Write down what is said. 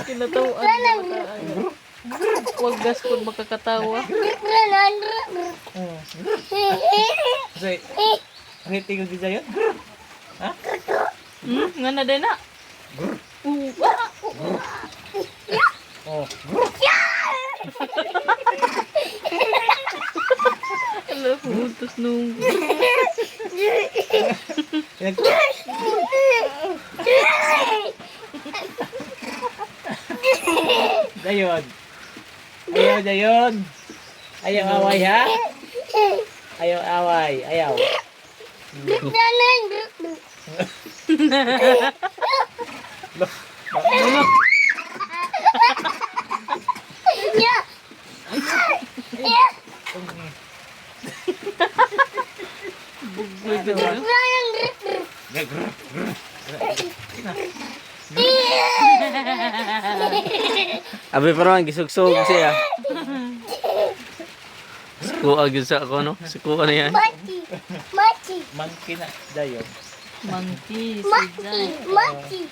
Kinatawaan na bata. Huwag gaspod makakatawa. Say, ang hitingog di sa'yo? Ha? Nga na din na. Oh. Ala, putos nung. Dayon. Ayaw, dayon. Ayaw away, ha? Ayaw away. Ayaw. Bugboy ka dyan. Abi parang gisugsog siya. Sukuha gyud sa ako no. Sukuha na yan. Monkey na. Dayon. Monkey. Si Jai. Monkey.